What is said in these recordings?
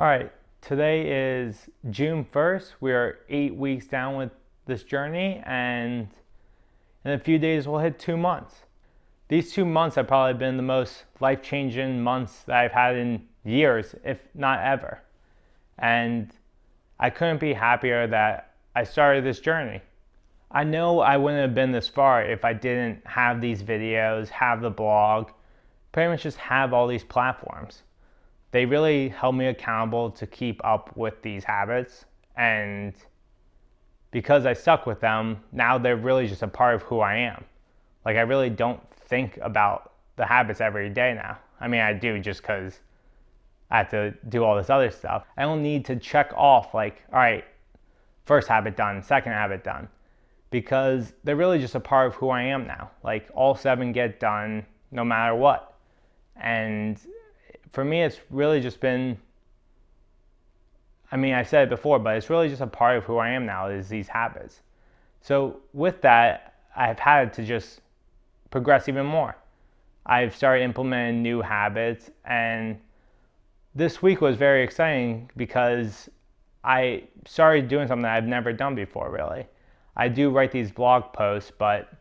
All right, today is June 1st. We are 8 weeks down with this journey, and in a few days we'll hit 2 months. These 2 months have probably been the most life-changing months that I've had in years, if not ever. And I couldn't be happier that I started this journey. I know I wouldn't have been this far if I didn't have these videos, have the blog, pretty much just have all these platforms. They really held me accountable to keep up with these habits, and because I stuck with them, now they're really just a part of who I am. Like, I really don't think about the habits every day now. I mean, I do just because I have to do all this other stuff. I don't need to check off like, all right, first habit done, second habit done, because they're really just a part of who I am now. Like, all 7 get done no matter what. And for me, it's really just been, I mean, I said it before, but it's really just a part of who I am now, is these habits. So with that, I've had to just progress even more. I've started implementing new habits, and this week was very exciting because I started doing something that I've never done before, really. I do write these blog posts, but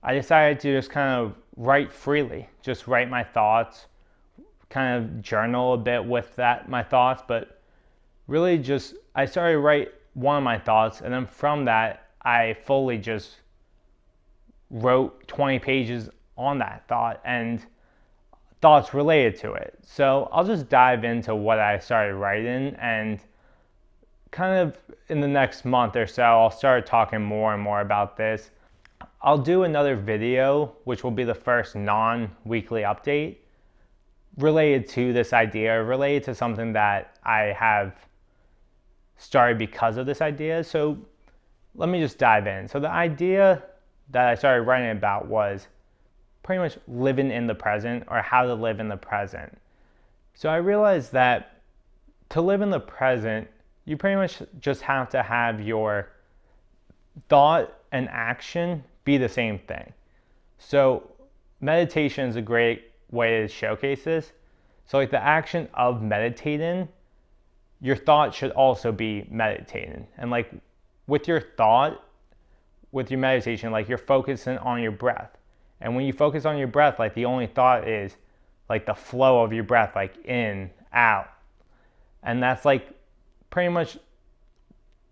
I decided to just kind of write freely, just write my thoughts, kind of journal a bit with that, my thoughts, but really just, I started to write one of my thoughts, and then from that, I fully just wrote 20 pages on that thought and thoughts related to it. So I'll just dive into what I started writing, and kind of in the next month or so, I'll start talking more and more about this. I'll do another video, which will be the first non-weekly update related to this idea, related to something that I have started because of this idea. So let me just dive in. So the idea that I started writing about was pretty much living in the present, or how to live in the present. So I realized that to live in the present, you pretty much just have to have your thought and action be the same thing. So meditation is a great way to showcase this. So like the action of meditating, your thought should also be meditating. And like with your thought, with your meditation, like you're focusing on your breath. And when you focus on your breath, like the only thought is like the flow of your breath, like in, out. And that's like pretty much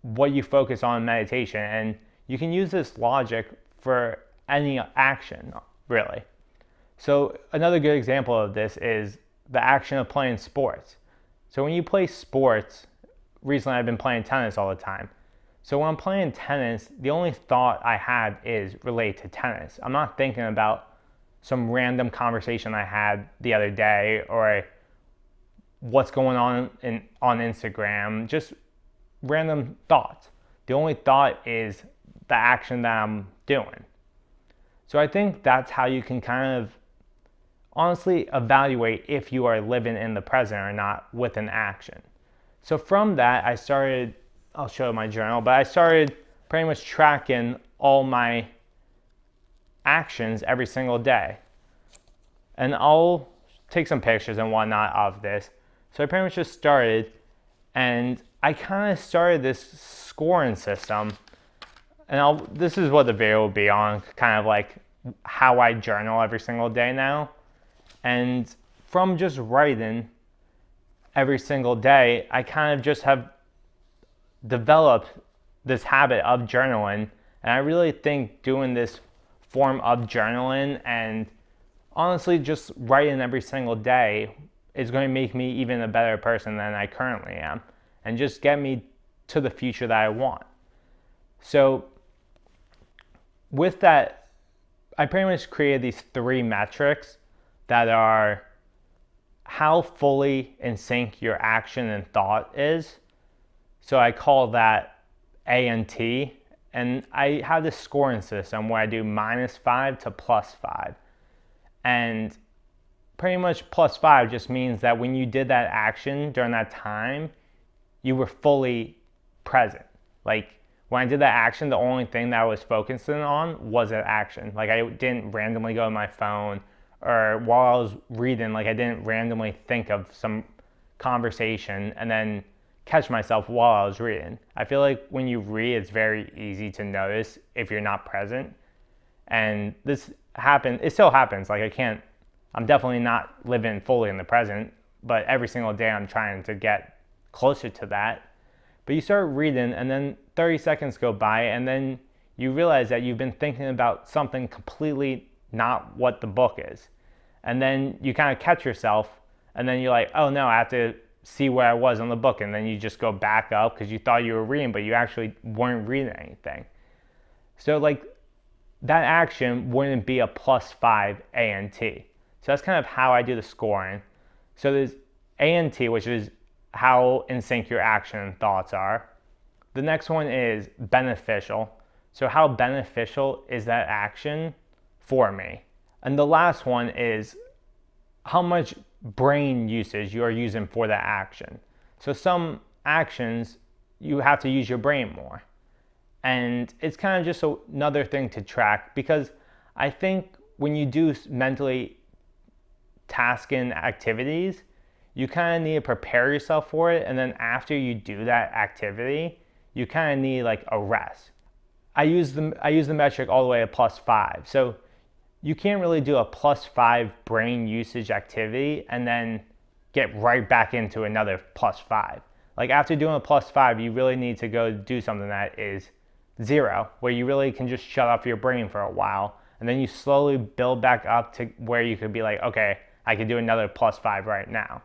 what you focus on in meditation. And you can use this logic for any action, really. So another good example of this is the action of playing sports. So when you play sports, recently I've been playing tennis all the time. So when I'm playing tennis, the only thought I have is related to tennis. I'm not thinking about some random conversation I had the other day, or what's going on on Instagram, just random thoughts. The only thought is the action that I'm doing. So I think that's how you can kind of honestly evaluate if you are living in the present or not with an action. So from that, I started, I'll show my journal, but I started pretty much tracking all my actions every single day. And I'll take some pictures and whatnot of this. So I pretty much just started, and I kind of started this scoring system. And this is what the video will be on, kind of like how I journal every single day now. And from just writing every single day, I kind of just have developed this habit of journaling. And I really think doing this form of journaling and honestly just writing every single day is going to make me even a better person than I currently am, and just get me to the future that I want. So with that, I pretty much created these 3 metrics that are how fully in sync your action and thought is. So I call that A and T. And I have this scoring system where I do -5 to +5. And pretty much +5 just means that when you did that action during that time, you were fully present. Like when I did that action, the only thing that I was focusing on was that action. Like I didn't randomly go to my phone, or while I was reading, like I didn't randomly think of some conversation and then catch myself while I was reading. I feel like when you read, it's very easy to notice if you're not present. And it still happens. Like I'm definitely not living fully in the present, but every single day I'm trying to get closer to that. But you start reading and then 30 seconds go by and then you realize that you've been thinking about something completely not what the book is. And then you kind of catch yourself and then you're like, oh no, I have to see where I was on the book. And then you just go back up because you thought you were reading, but you actually weren't reading anything. So like that action wouldn't be a +5 ANT. So that's kind of how I do the scoring. So there's ANT, which is how in sync your action and thoughts are. The next one is beneficial. So how beneficial is that action for me? And the last one is how much brain usage you are using for that action. So some actions, you have to use your brain more. And it's kind of just another thing to track, because I think when you do mentally tasking activities, you kind of need to prepare yourself for it. And then after you do that activity, you kind of need like a rest. I use the metric all the way to +5. So you can't really do a +5 brain usage activity and then get right back into another +5. Like after doing a +5, you really need to go do something that is 0, where you really can just shut off your brain for a while. And then you slowly build back up to where you could be like, okay, I can do another +5 right now.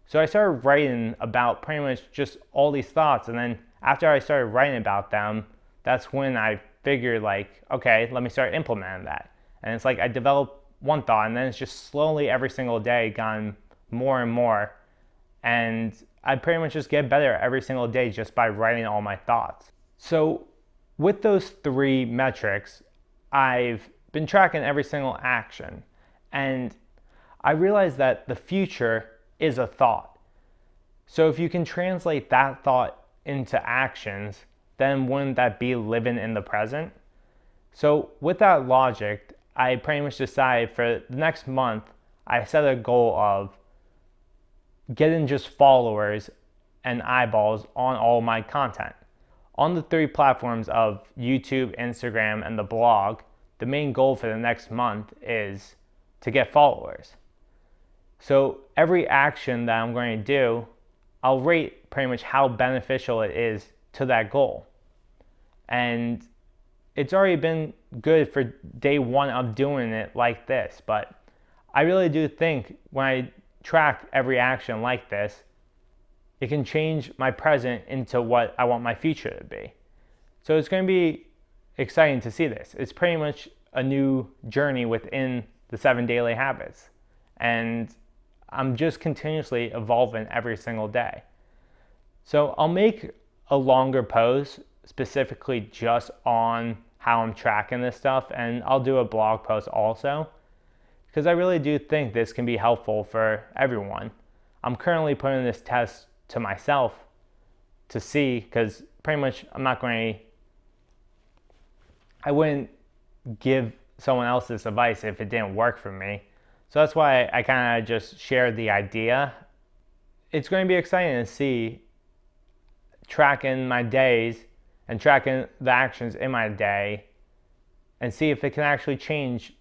So I started writing about pretty much just all these thoughts. And then after I started writing about them, that's when I figured like, okay, let me start implementing that. And it's like I developed one thought and then it's just slowly every single day gotten more and more. And I pretty much just get better every single day just by writing all my thoughts. So with those 3 metrics, I've been tracking every single action. And I realized that the future is a thought. So if you can translate that thought into actions, then wouldn't that be living in the present? So with that logic, I pretty much decided for the next month, I set a goal of getting just followers and eyeballs on all my content. On the 3 platforms of YouTube, Instagram, and the blog, the main goal for the next month is to get followers. So every action that I'm going to do, I'll rate pretty much how beneficial it is to that goal. And it's already been good for day 1 of doing it like this, but I really do think when I track every action like this, it can change my present into what I want my future to be. So it's going to be exciting to see this. It's pretty much a new journey within the 7 daily habits. And I'm just continuously evolving every single day. So I'll make a longer post specifically just on how I'm tracking this stuff, and I'll do a blog post also, because I really do think this can be helpful for everyone. I'm currently putting this test to myself to see, because pretty much I wouldn't give someone else this advice if it didn't work for me. So that's why I kind of just shared the idea. It's going to be exciting to see tracking my days and tracking the actions in my day and see if it can actually change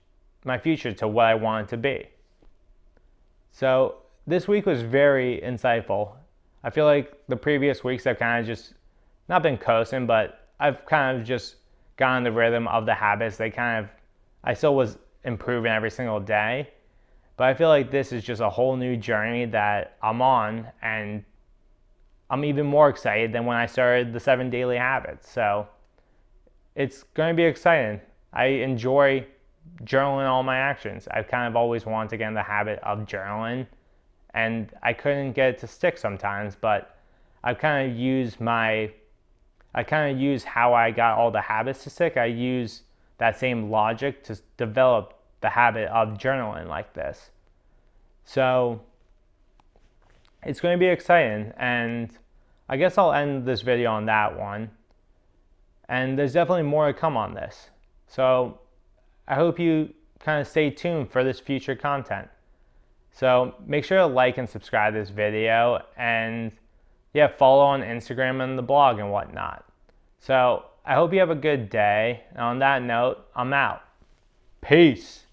my future to what I want it to be. So this week was very insightful. I feel like the previous weeks I've kind of just not been coasting, but I've kind of just gotten the rhythm of the habits. I still was improving every single day, but I feel like this is just a whole new journey that I'm on, and I'm even more excited than when I started the 7 daily habits. So it's going to be exciting. I enjoy journaling all my actions. I've kind of always wanted to get in the habit of journaling, and I couldn't get it to stick sometimes, but I kind of use how I got all the habits to stick. I use that same logic to develop the habit of journaling like this. So it's going to be exciting, and I guess I'll end this video on that one. And there's definitely more to come on this. So I hope you kind of stay tuned for this future content. So make sure to like and subscribe to this video, and yeah, follow on Instagram and the blog and whatnot. So I hope you have a good day. And on that note, I'm out. Peace.